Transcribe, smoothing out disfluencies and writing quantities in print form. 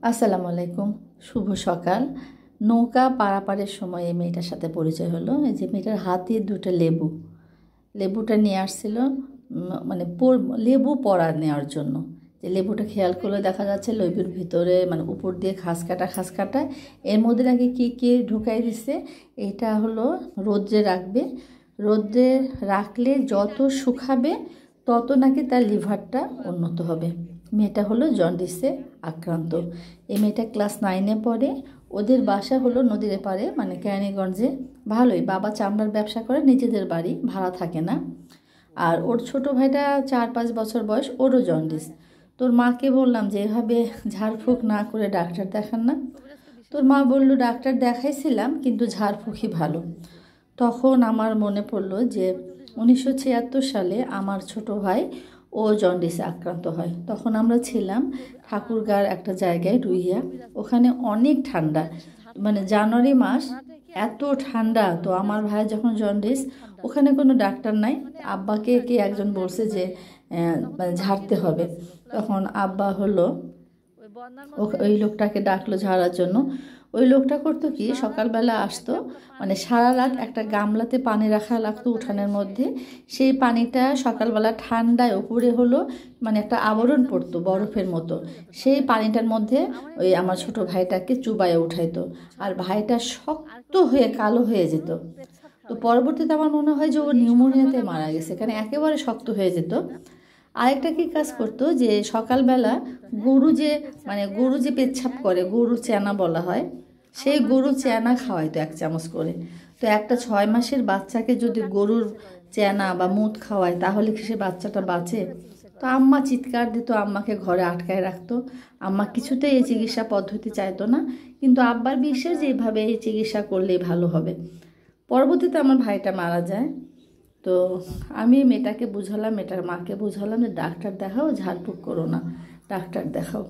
আসসালামু আলাইকুম। শুভ সকাল। নৌকা পারাপারের সময় এই মেয়েটার সাথে পরিচয় হলো। এই যে মেয়েটার হাতে দুটো লেবুটা নিয়ে আসছিল, মানে লেবু পড়া নেওয়ার জন্য। যে লেবুটা খেয়াল করলে দেখা যাচ্ছে লেবুর ভিতরে মানে উপর দিয়ে খাস কাটা এর মধ্যে নাকি কী ঢুকাই দিছে। এটা হলো রোদ্রে রাখবে। রোদ্রে রাখলে যত শুকাবে তত নাকি তার লিভারটা উন্নত হবে। মেয়েটা হলো জন্ডিসে আক্রান্ত। এই মেয়েটা ক্লাস 9-এ পড়ে। ওদের বাসা হলো নদীর পাড়ে, মানে কেরানীগঞ্জে। ভালোই, বাবা চামড়ার ব্যবসা করে, নিজেদের বাড়ি, ভাড়া থাকে না। আর ওর ছোট ভাইটা 4-5 বছর বয়স, ওরও জন্ডিস। তোর মাকে বললাম যে এভাবে ঝাড়ফুঁক না করে ডাক্তার দেখান না। তোর মা বলল ডাক্তার দেখাইছিলাম কিন্তু ঝাড়ফুঁকই ভালো। তখন আমার মনে পড়লো যে 1976 সালে আমার ছোট ভাই ও জন্ডিসে আক্রান্ত হয়। তখন আমরা ছিলাম ঠাকুরগাঁর একটা জায়গায়, রুইয়া। ওখানে অনেক ঠান্ডা, মানে জানুয়ারি মাস, এত ঠান্ডা। তো আমার ভাই যখন জন্ডিস, ওখানে কোনো ডাক্তার নাই। আব্বাকে কে একজন বলছে যে মানে ঝাড়তে হবে। তখন আব্বা হলো ওই লোকটাকে ডাকলো ঝাড়ার জন্য। ওই লোকটা করতো কি, সকালবেলা আসতো, মানে সারা রাত একটা গামলাতে পানি রাখা লাগতো উঠানের মধ্যে। সেই পানিটা সকালবেলা ঠান্ডায় উপরে হলো মানে একটা আবরণ পড়তো বরফের মতো। সেই পানিটার মধ্যে ওই আমার ছোট ভাইটাকে চুবাইয়ে উঠাইতো। আর ভাইটা শক্ত হয়ে কালো হয়ে যেত। তো পরবর্তীতে আমার মনে হয় যে ও নিউমোনিয়াতে মারা গেছে, কারণ একেবারে শক্ত হয়ে যেত। আরেকটা কি কাজ করতো, যে সকালবেলা গরু যে পেচ্ছাপ করে, গরু চেনা বলা হয়, সেই গরু চেনা খাওয়াইতো 1 চামচ করে। তো একটা 6 মাসের বাচ্চাকে যদি গরুর চেনা বা মুদ খাওয়ায় তাহলে কি সে বাচ্চাটা বাঁচে? তো আম্মা চিৎকার দিত, আম্মাকে ঘরে আটকায় রাখতো। আম্মা কিছুতেই এই চিকিৎসা পদ্ধতি চাইতো না, কিন্তু আব্বার বিশ্বাস যে এইভাবে এই চিকিৎসা করলেই ভালো হবে। পরবর্তীতে আমার ভাইটা মারা যায়। তো আমি মেয়েটাকে বুঝালাম, মেয়েটার মাকে বুঝালাম যে ডাক্তার দেখাও, ঝাড়ফুঁক করো না, ডাক্তার দেখাও।